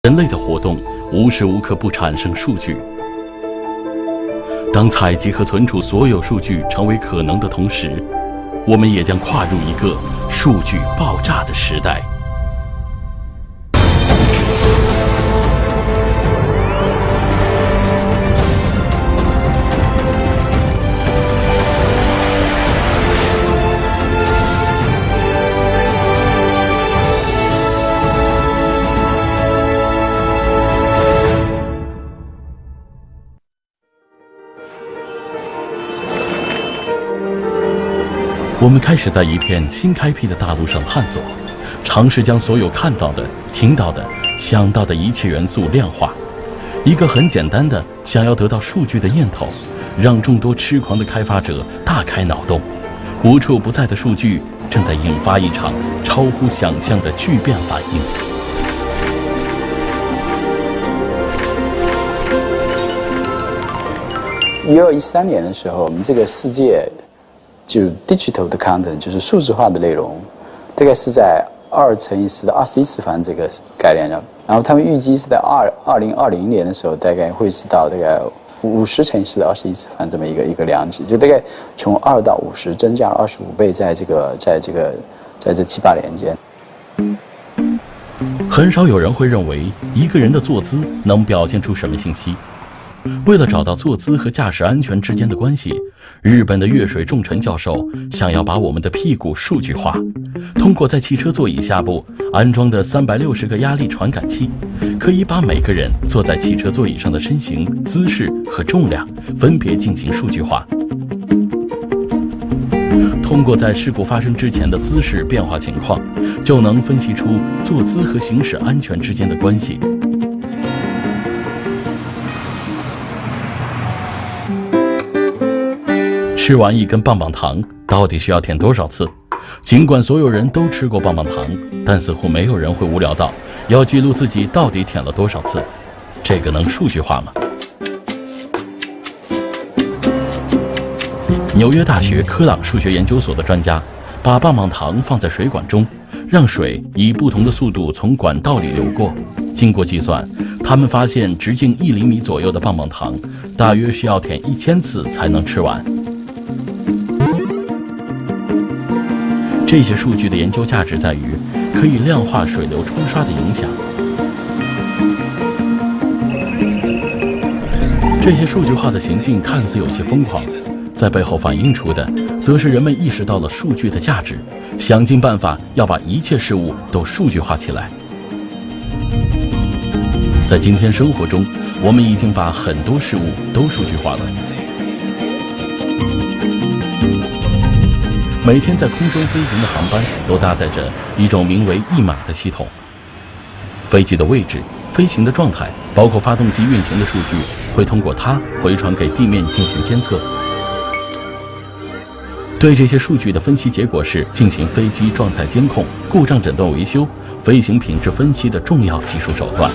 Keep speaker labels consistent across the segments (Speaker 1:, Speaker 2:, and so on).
Speaker 1: 人类的活动无时无刻不产生数据。当采集和存储所有数据成为可能的同时，我们也将跨入一个数据爆炸的时代。我们开始在一片新开辟的大陆上探索，尝试将所有看到的、听到的、想到的一切元素量化。一个很简单的想要得到数据的念头，让众多痴狂的开发者大开脑洞。无处不在的数据正在引发一场超乎想象的巨变反应。
Speaker 2: 1213年的时候，我们这个世界就 digital 的 content 就是数字化的内容，大概是在2乘以10的21次方这个概念上。然后他们预计是在2020年的时候，大概会是到大概50乘以10的21次方这么一个量级，就大概从2到50增加了25倍，在这7、8年间。
Speaker 1: 很少有人会认为一个人的坐姿能表现出什么信息。为了找到坐姿和驾驶安全之间的关系，日本的月水重臣教授想要把我们的屁股数据化，通过在汽车座椅下部安装的360个压力传感器，可以把每个人坐在汽车座椅上的身形、姿势和重量分别进行数据化。通过在事故发生之前的姿势变化情况，就能分析出坐姿和行驶安全之间的关系。吃完一根棒棒糖到底需要舔多少次？尽管所有人都吃过棒棒糖，但似乎没有人会无聊到要记录自己到底舔了多少次。这个能数据化吗？纽约大学科朗数学研究所的专家把棒棒糖放在水管中，让水以不同的速度从管道里流过。经过计算，他们发现直径1厘米左右的棒棒糖大约需要舔1000次才能吃完。这些数据的研究价值在于可以量化水流冲刷的影响。这些数据化的行径看似有些疯狂，在背后反映出的则是人们意识到了数据的价值，想尽办法要把一切事物都数据化起来。在今天生活中，我们已经把很多事物都数据化了。每天在空中飞行的航班都搭载着一种名为驿马的系统。飞机的位置、飞行的状态，包括发动机运行的数据，会通过它回传给地面进行监测。对这些数据的分析结果是进行飞机状态监控、故障诊断维修、飞行品质分析的重要技术手段。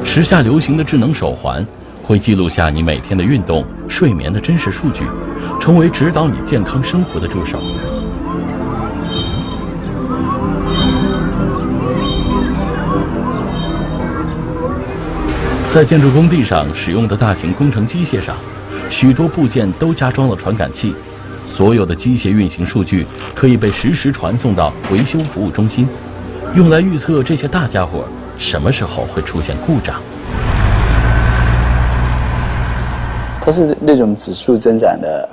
Speaker 1: 时下流行的智能手环会记录下你每天的运动、睡眠的真实数据，成为指导你健康生活的助手。在建筑工地上使用的大型工程机械上，许多部件都加装了传感器，所有的机械运行数据可以被实时传送到维修服务中心，用来预测这些大家伙什么时候会出现故障。
Speaker 2: 它是那种指数增长的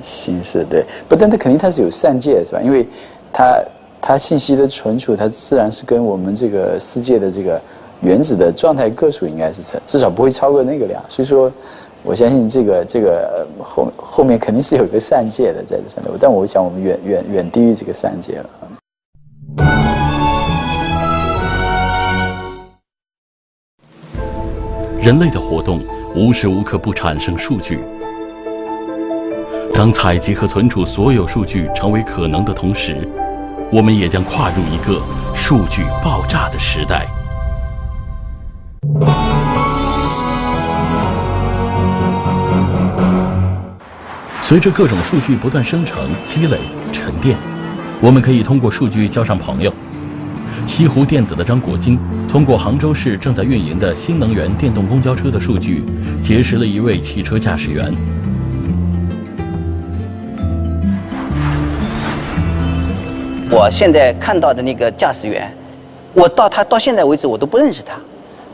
Speaker 2: 形式，对，但它肯定它是有上界是吧？因为它信息的存储，它自然是跟我们这个世界的这个原子的状态个数应该是至少不会超过那个量，所以说我相信这个后面肯定是有一个上界的在这上头，但我想我们远低于这个上界了。
Speaker 1: 人类的活动无时无刻不产生数据。当采集和存储所有数据成为可能的同时，我们也将跨入一个数据爆炸的时代。随着各种数据不断生成、积累、沉淀，我们可以通过数据交上朋友。西湖电子的张国京通过杭州市正在运营的新能源电动公交车的数据，结识了一位汽车驾驶员。
Speaker 3: 我现在看到的那个驾驶员，他到现在为止我都不认识他，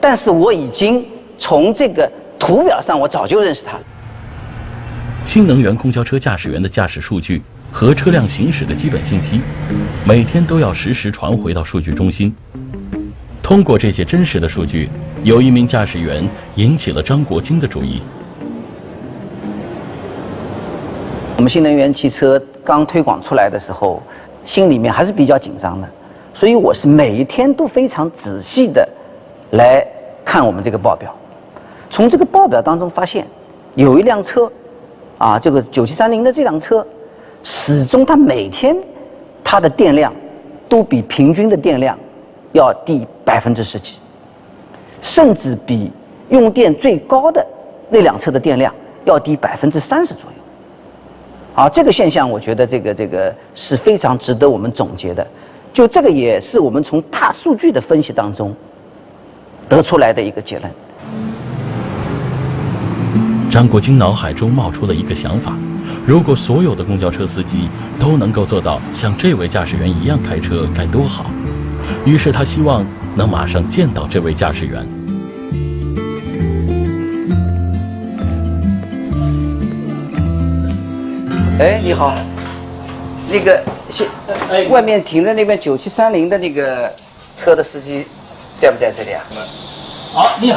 Speaker 3: 但是我已经从这个图表上我早就认识他了。
Speaker 1: 新能源公交车驾驶员的驾驶数据和车辆行驶的基本信息，每天都要实时传回到数据中心。通过这些真实的数据，有一名驾驶员引起了张国京的注意。
Speaker 3: 我们新能源汽车刚推广出来的时候，心里面还是比较紧张的，所以我是每一天都非常仔细的来看我们这个报表。从这个报表当中发现，有一辆车，这个9730的这辆车，始终它每天它的电量都比平均的电量要低10%几，甚至比用电最高的那辆车的电量要低30%左右。这个现象我觉得这个是非常值得我们总结的，就这个也是我们从大数据的分析当中得出来的一个结论。
Speaker 1: 张国京脑海中冒出了一个想法：如果所有的公交车司机都能够做到像这位驾驶员一样开车，该多好！于是他希望能马上见到这位驾驶员。
Speaker 3: 你好，那个外面停的那边9730的那个车的司机在不在这里啊？
Speaker 4: 你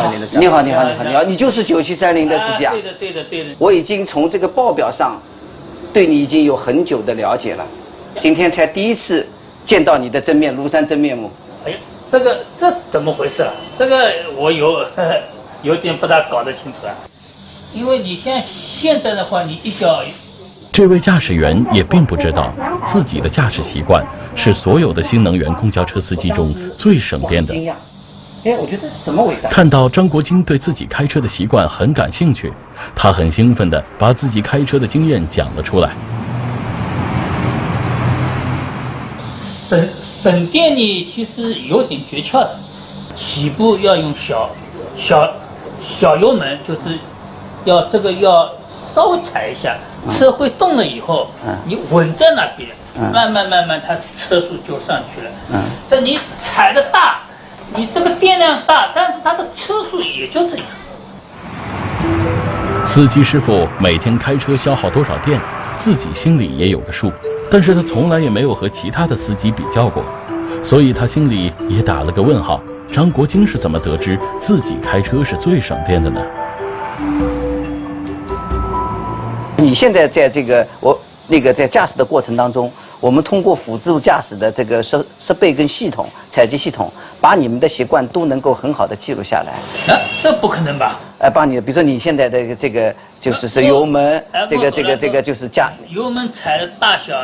Speaker 4: 好，
Speaker 3: 你好，你就是9730的司机啊？
Speaker 4: 对的。
Speaker 3: 我已经从这个报表上对你已经有很久的了解了，今天才第一次见到你的庐山真面目。
Speaker 4: 这怎么回事啊？这个我有点不大搞得清楚啊。因为你像现在的话，你一脚。
Speaker 1: 这位驾驶员也并不知道，自己的驾驶习惯是所有的新能源公交车司机中最省电的。
Speaker 3: 我觉得这是什么味道？
Speaker 1: 看到张国京对自己开车的习惯很感兴趣，他很兴奋地把自己开车的经验讲了出来。
Speaker 4: 省电呢，其实有点诀窍的。起步要用小油门，就是要稍微踩一下，车会动了以后，你稳在那边，慢慢，它车速就上去了。但你踩的大，你这个电量大，但是它的车速也就这样。
Speaker 1: 司机师傅每天开车消耗多少电，自己心里也有个数，但是他从来也没有和其他的司机比较过，所以他心里也打了个问号：张国京是怎么得知自己开车是最省电的呢？
Speaker 3: 你现在在这个在驾驶的过程当中，我们通过辅助驾驶的这个设备跟采集系统，把你们的习惯都能够很好的记录下来。
Speaker 4: 这不可能吧？
Speaker 3: 帮你，比如说你现在的这个就是油门，这个就是
Speaker 4: 油门踩的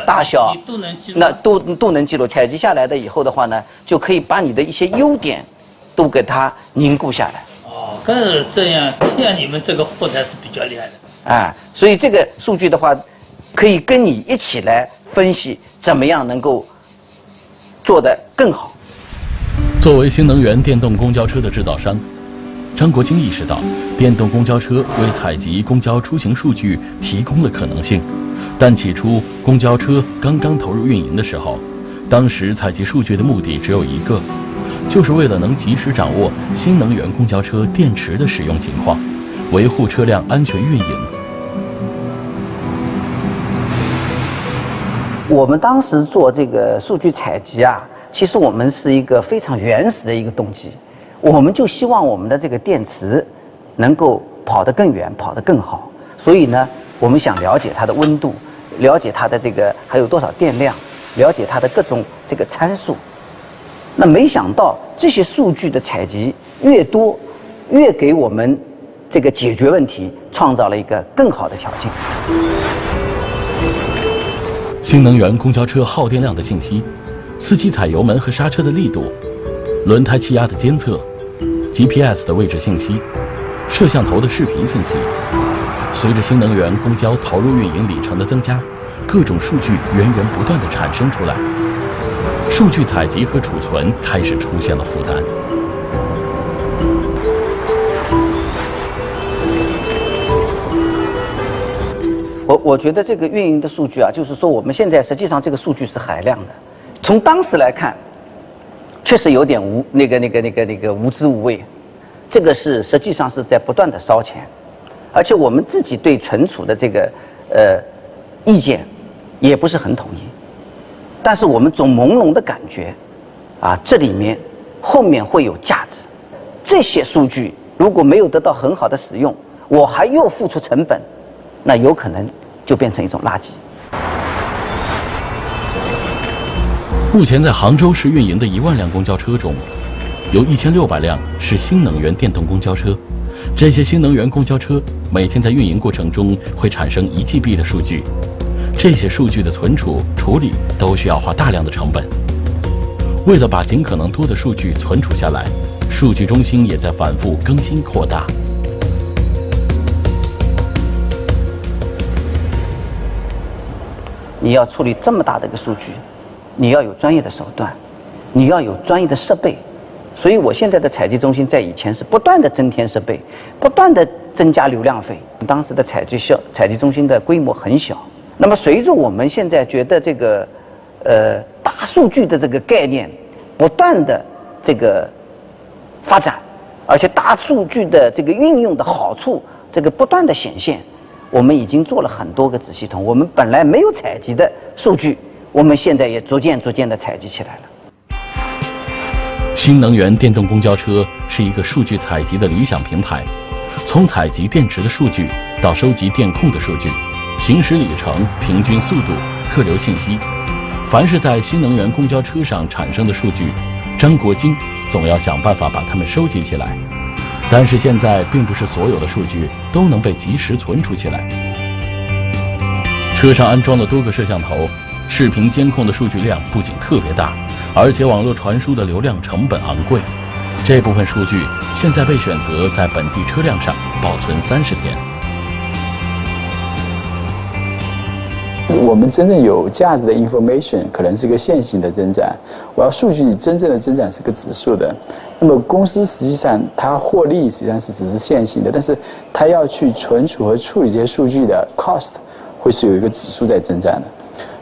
Speaker 4: 大小，你都能记录。
Speaker 3: 那都能记录，采集下来的以后的话呢，就可以把你的一些优点都给它凝固下来。
Speaker 4: 这样你们这个后台是比较厉害的。
Speaker 3: 所以这个数据的话，可以跟你一起来分析，怎么样能够做得更好。
Speaker 1: 作为新能源电动公交车的制造商，张国京意识到，电动公交车为采集公交出行数据提供了可能性。但起初公交车刚刚投入运营的时候，当时采集数据的目的只有一个，就是为了能及时掌握新能源公交车电池的使用情况，维护车辆安全运营。
Speaker 3: 我们当时做这个数据采集其实我们是一个非常原始的一个动机，我们就希望我们的这个电池能够跑得更远，跑得更好。所以呢，我们想了解它的温度，了解它的这个还有多少电量，了解它的各种这个参数。那没想到这些数据的采集越多，越给我们这个解决问题创造了一个更好的条件。
Speaker 1: 新能源公交车耗电量的信息，司机踩油门和刹车的力度，轮胎气压的监测， GPS 的位置信息，摄像头的视频信息，随着新能源公交投入运营里程的增加，各种数据源源不断地产生出来，数据采集和储存开始出现了负担。
Speaker 3: 我觉得这个运营的数据啊，就是说我们现在实际上这个数据是海量的，从当时来看，确实有点无知无畏，这个是实际上是在不断的烧钱，而且我们自己对存储的这个意见也不是很统一，但是我们总朦胧的感觉啊，这里面后面会有价值，这些数据如果没有得到很好的使用，我还要付出成本，那有可能就变成一种垃圾。
Speaker 1: 目前在杭州市运营的1万辆公交车中，有1600辆是新能源电动公交车。这些新能源公交车每天在运营过程中会产生1GB 的数据，这些数据的存储、处理都需要花大量的成本。为了把尽可能多的数据存储下来，数据中心也在反复更新扩大。
Speaker 3: 你要处理这么大的一个数据，你要有专业的手段，你要有专业的设备。所以我现在的采集中心在以前是不断的增添设备，不断的增加流量费。当时的采集中心的规模很小。那么随着我们现在觉得这个大数据的这个概念不断的这个发展，而且大数据的这个运用的好处这个不断的显现，我们已经做了很多个子系统。我们本来没有采集的数据，我们现在也逐渐的采集起来了。
Speaker 1: 新能源电动公交车是一个数据采集的理想平台，从采集电池的数据到收集电控的数据、行驶里程、平均速度、客流信息，凡是在新能源公交车上产生的数据，张国京总要想办法把它们收集起来。但是现在并不是所有的数据都能被及时存储起来。车上安装了多个摄像头，视频监控的数据量不仅特别大，而且网络传输的流量成本昂贵。这部分数据现在被选择在本地车辆上保存30天。
Speaker 2: 我们真正有价值的 information 可能是个线性的增长，我要数据真正的增长是个指数的。那么公司实际上它获利实际上是只是线性的，但是它要去存储和处理这些数据的 cost 会是有一个指数在增长的。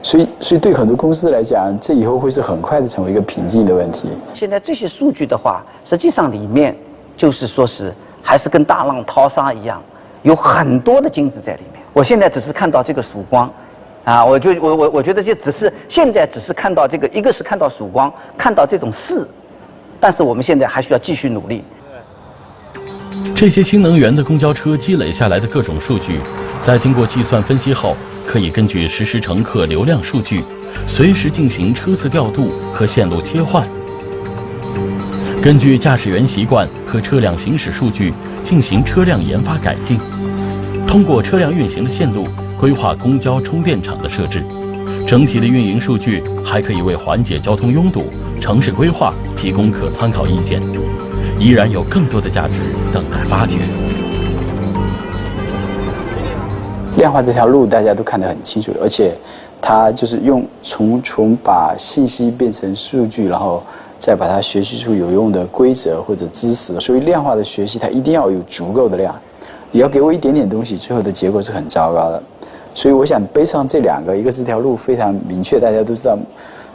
Speaker 2: 所以对很多公司来讲，这以后会是很快的成为一个瓶颈的问题。
Speaker 3: 现在这些数据的话，实际上里面就是说是还是跟大浪淘沙一样，有很多的金子在里面。我现在只是看到这个曙光，啊，我觉得这只是现在只是看到这个，一个是看到曙光，看到这种势，但是我们现在还需要继续努力。
Speaker 1: 这些新能源的公交车积累下来的各种数据，在经过计算分析后，可以根据实时乘客流量数据，随时进行车次调度和线路切换。根据驾驶员习惯和车辆行驶数据进行车辆研发改进。通过车辆运行的线路规划公交充电场的设置，整体的运营数据还可以为缓解交通拥堵、城市规划提供可参考意见，依然有更多的价值等待发掘。
Speaker 2: 量化这条路大家都看得很清楚，而且它就是从把信息变成数据，然后再把它学习出有用的规则或者知识。所以量化的学习它一定要有足够的量，你要给我一点点东西，最后的结果是很糟糕的。所以我想背上这两个，一个是这条路非常明确，大家都知道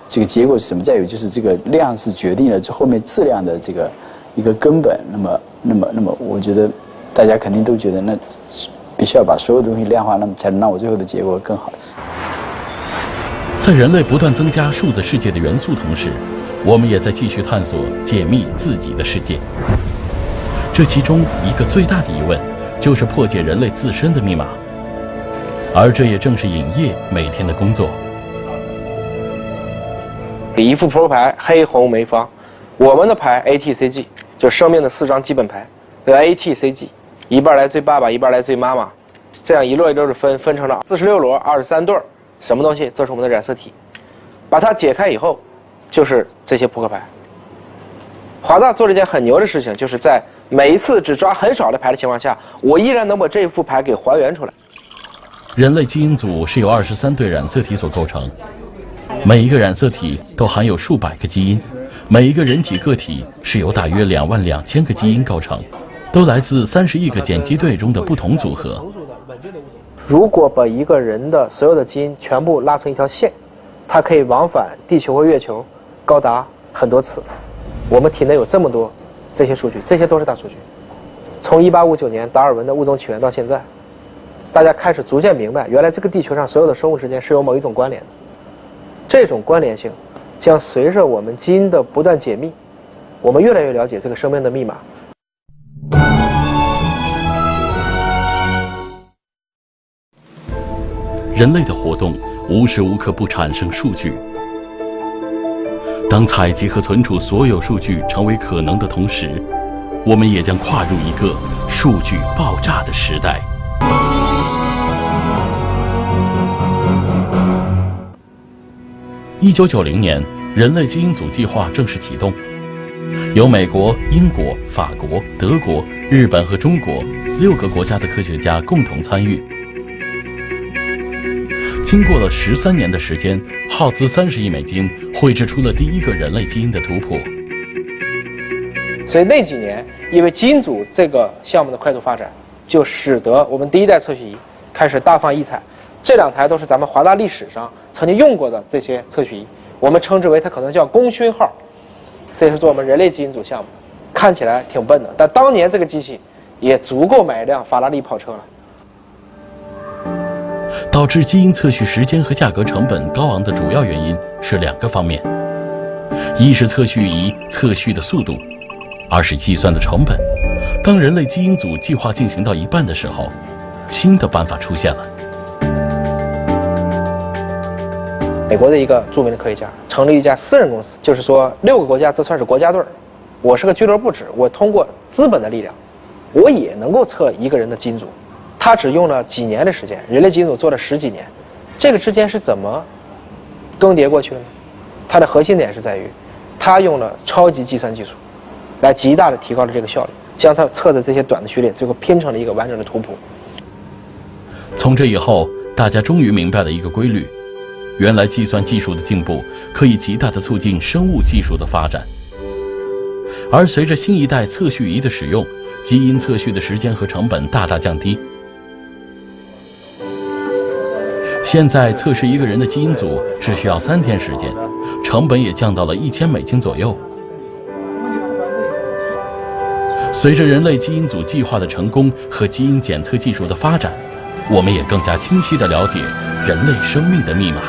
Speaker 2: 这个结果是什么，再有就是这个量是决定了这后面质量的这个一个根本。那么我觉得大家肯定都觉得那必须要把所有东西量化，那么才能让我最后的结果更好。
Speaker 1: 在人类不断增加数字世界的元素同时，我们也在继续探索解密自己的世界。这其中一个最大的疑问就是破解人类自身的密码，而这也正是影业每天的工作。
Speaker 5: 一副 Pro 牌，黑红梅方，我们的牌 ATCG 就是生命的4张基本牌，叫 ATCG， 一半来自于爸爸，一半来自于妈妈，这样一摞一摞的分成了46摞23对，什么东西做成我们的染色体，把它解开以后，就是这些扑克牌。华大做了一件很牛的事情，就是在每一次只抓很少的牌的情况下，我依然能把这副牌给还原出来。
Speaker 1: 人类基因组是由23对染色体所构成，每一个染色体都含有数百个基因，每一个人体个体是由大约22000个基因构成，都来自30亿个碱基对中的不同组合。
Speaker 5: 如果把一个人的所有的基因全部拉成一条线，它可以往返地球和月球高达很多次。我们体内有这么多这些数据，这些都是大数据。从1859年达尔文的物种起源到现在，大家开始逐渐明白，原来这个地球上所有的生物之间是有某一种关联的。这种关联性将随着我们基因的不断解密，我们越来越了解这个生命的密码。
Speaker 1: 人类的活动无时无刻不产生数据。当采集和存储所有数据成为可能的同时，我们也将跨入一个数据爆炸的时代。1990年，人类基因组计划正式启动，由美国、英国、法国、德国、日本和中国6个国家的科学家共同参与。经过了13年的时间，耗资30亿美金，绘制出了第一个人类基因的图谱。
Speaker 5: 所以那几年，因为基因组这个项目的快速发展，就使得我们第一代测序仪开始大放异彩。这2台都是咱们华大历史上曾经用过的这些测序仪，我们称之为它可能叫功勋号，这是做我们人类基因组项目。看起来挺笨的，但当年这个机器也足够买一辆法拉利跑车了。
Speaker 1: 导致基因测序时间和价格成本高昂的主要原因是2个方面：一是测序仪测序的速度，二是计算的成本。当人类基因组计划进行到一半的时候，新的办法出现了。
Speaker 5: 美国的一个著名的科学家成立一家私人公司，就是说6个国家这算是国家队儿，我是个俱乐部制，我通过资本的力量，我也能够测一个人的基因组。他只用了几年的时间，人类基因组做了10几年，这个之间是怎么更迭过去的呢？它的核心点是在于，他用了超级计算技术，来极大的提高了这个效率，将它测的这些短的序列最后拼成了一个完整的图谱。
Speaker 1: 从这以后，大家终于明白了一个规律：原来计算技术的进步可以极大的促进生物技术的发展。而随着新一代测序仪的使用，基因测序的时间和成本大大降低。现在测试一个人的基因组只需要3天时间，成本也降到了1000美金左右。随着人类基因组计划的成功和基因检测技术的发展，我们也更加清晰地了解人类生命的密码。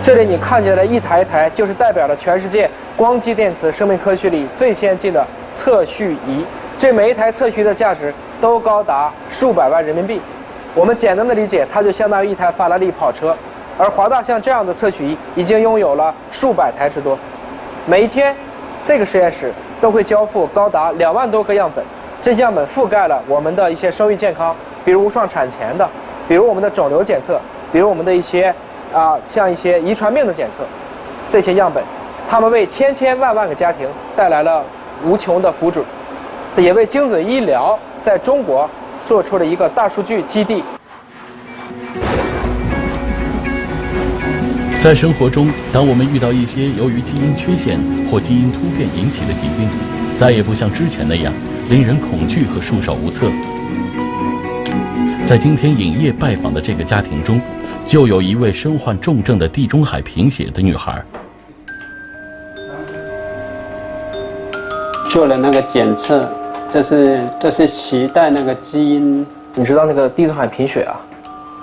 Speaker 5: 这里你看见的一台一台，就是代表了全世界光机电磁生命科学里最先进的测序仪。这每一台测序仪的价值都高达数百万人民币。我们简单的理解，它就相当于一台法拉利跑车。而华大像这样的测序仪已经拥有了数百台之多。每一天，这个实验室都会交付高达2万多个样本。这些样本覆盖了我们的一些生育健康，比如无创产前的，比如我们的肿瘤检测，比如我们的一些像一些遗传病的检测。这些样本，它们为千千万万个家庭带来了无穷的福祉，这也为精准医疗在中国做出了一个大数据基地。
Speaker 1: 在生活中，当我们遇到一些由于基因缺陷或基因突变引起的疾病，再也不像之前那样令人恐惧和束手无策。在今天影业拜访的这个家庭中，就有一位身患重症的地中海贫血的女孩。
Speaker 6: 做了那个检测，这是携带那个基因。
Speaker 5: 你知道那个地中海贫血啊，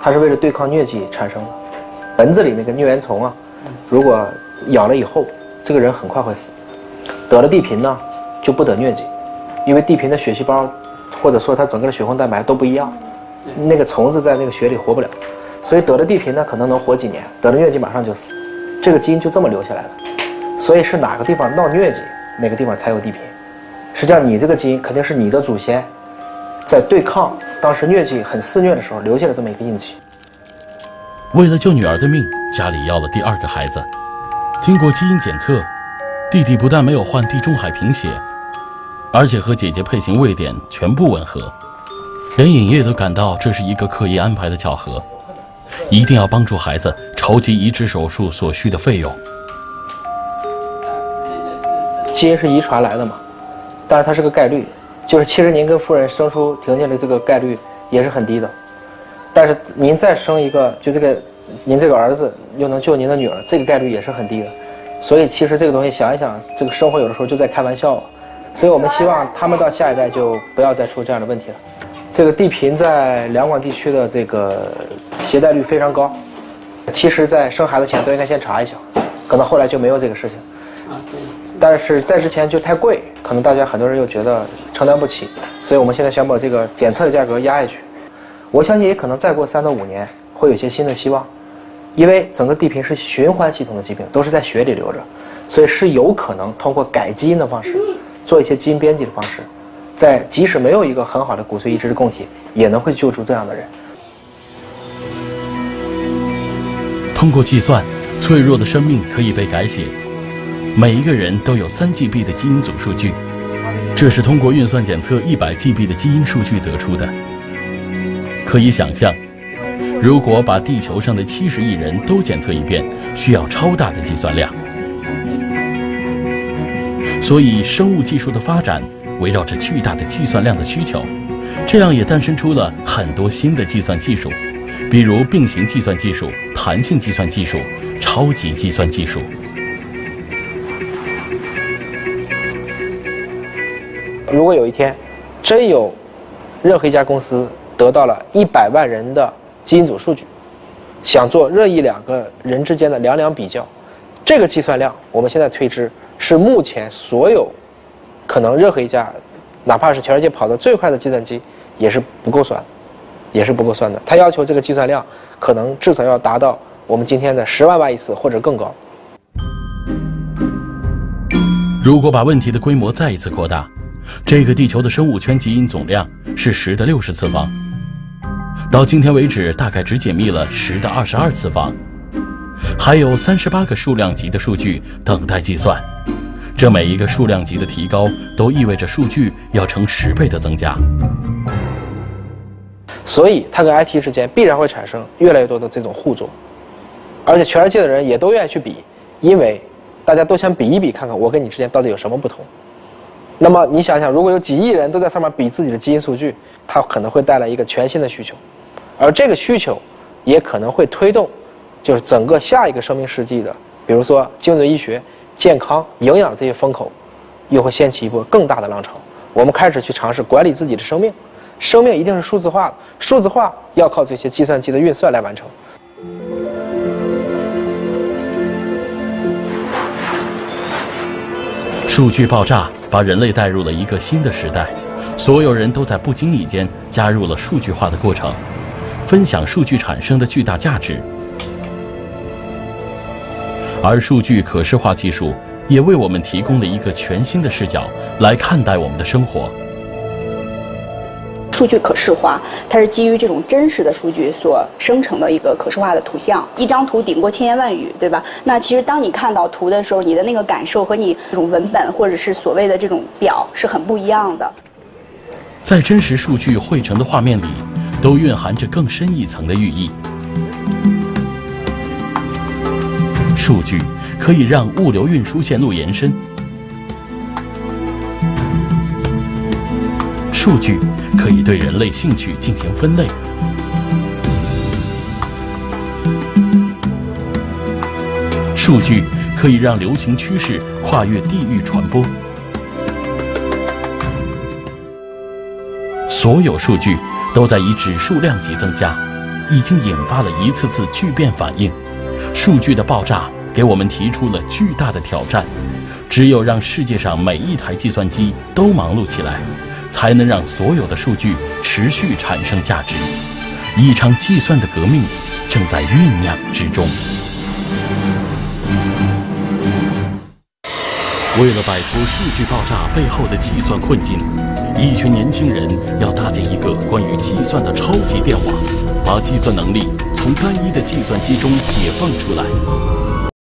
Speaker 5: 它是为了对抗疟疾产生的。蚊子里那个疟原虫啊，如果咬了以后，这个人很快会死。得了地贫呢，就不得疟疾，因为地贫的血细胞或者说它整个的血红蛋白都不一样，那个虫子在那个血里活不了，所以得了地贫呢可能能活几年，得了疟疾马上就死。这个基因就这么留下来了。所以是哪个地方闹疟疾，哪个地方才有地贫。实际上你这个基因肯定是你的祖先在对抗当时疟疾很肆虐的时候留下了这么一个印记。
Speaker 1: 为了救女儿的命，家里要了第2个孩子。经过基因检测，弟弟不但没有患地中海贫血，而且和姐姐配型位点全部吻合，连尹烨都感到这是一个刻意安排的巧合，一定要帮助孩子筹集移植手术所需的费用。
Speaker 5: 基因是遗传来的嘛，但是它是个概率，就是其实您跟夫人生出婷婷的这个概率也是很低的，但是您再生一个，就您这个儿子又能救您的女儿，这个概率也是很低的。所以其实这个东西想一想，这个生活有的时候就在开玩笑。所以我们希望他们到下一代就不要再出这样的问题了。这个地贫在两广地区的这个携带率非常高，其实在生孩子前都应该先查一下，可能后来就没有这个事情。但是在之前就太贵，可能大家很多人又觉得承担不起，所以我们现在想把这个检测的价格压下去。我相信也可能再过3到5年会有一些新的希望，因为整个地贫是循环系统的疾病，都是在血里流着，所以是有可能通过改基因的方式，做一些基因编辑的方式，在即使没有一个很好的骨髓移植的供体，也能会救出这样的人。
Speaker 1: 通过计算，脆弱的生命可以被改写。每一个人都有3GB 的基因组数据，这是通过运算检测100GB 的基因数据得出的。可以想象，如果把地球上的70亿人都检测一遍，需要超大的计算量。所以，生物技术的发展围绕着巨大的计算量的需求，这样也诞生出了很多新的计算技术，比如并行计算技术、弹性计算技术、超级计算技术。
Speaker 5: 如果有一天，真有任何一家公司得到了100万人的基因组数据，想做任意2个人之间的两两比较，这个计算量我们现在推知是目前所有可能任何一家，哪怕是全世界跑得最快的计算机也是不够算，的。它要求这个计算量可能至少要达到我们今天的10万万亿次或者更高。
Speaker 1: 如果把问题的规模再一次扩大，这个地球的生物圈基因总量是10的60次方，到今天为止大概只解密了10的22次方，还有38个数量级的数据等待计算。这每一个数量级的提高，都意味着数据要成10倍的增加。
Speaker 5: 所以它跟 IT 之间必然会产生越来越多的这种互作，而且全世界的人也都愿意去比，因为大家都想比一比，看看我跟你之间到底有什么不同。那么你想想，如果有几亿人都在上面比自己的基因数据，它可能会带来一个全新的需求，而这个需求也可能会推动，就是整个下一个生命世纪的，比如说精准医学、健康、营养这些风口，又会掀起一波更大的浪潮。我们开始去尝试管理自己的生命，生命一定是数字化的，数字化要靠这些计算机的运算来完成。
Speaker 1: 数据爆炸把人类带入了一个新的时代，所有人都在不经意间加入了数据化的过程，分享数据产生的巨大价值。而数据可视化技术也为我们提供了一个全新的视角来看待我们的生活。
Speaker 7: 数据可视化，它是基于这种真实的数据所生成的一个可视化的图像。一张图顶过千言万语，对吧？那其实当你看到图的时候，你的那个感受和你这种文本或者是所谓的这种表是很不一样的。
Speaker 1: 在真实数据汇成的画面里，都蕴含着更深一层的寓意。数据可以让物流运输线路延伸，数据可以对人类兴趣进行分类，数据可以让流行趋势跨越地域传播。所有数据都在以指数量级增加，已经引发了一次次巨变反应。数据的爆炸给我们提出了巨大的挑战，只有让世界上每一台计算机都忙碌起来，才能让所有的数据持续产生价值。一场计算的革命正在酝酿之中。为了摆脱数据爆炸背后的计算困境，一群年轻人要搭建一个关于计算的超级电网，把计算能力从单一的计算机中解放出来。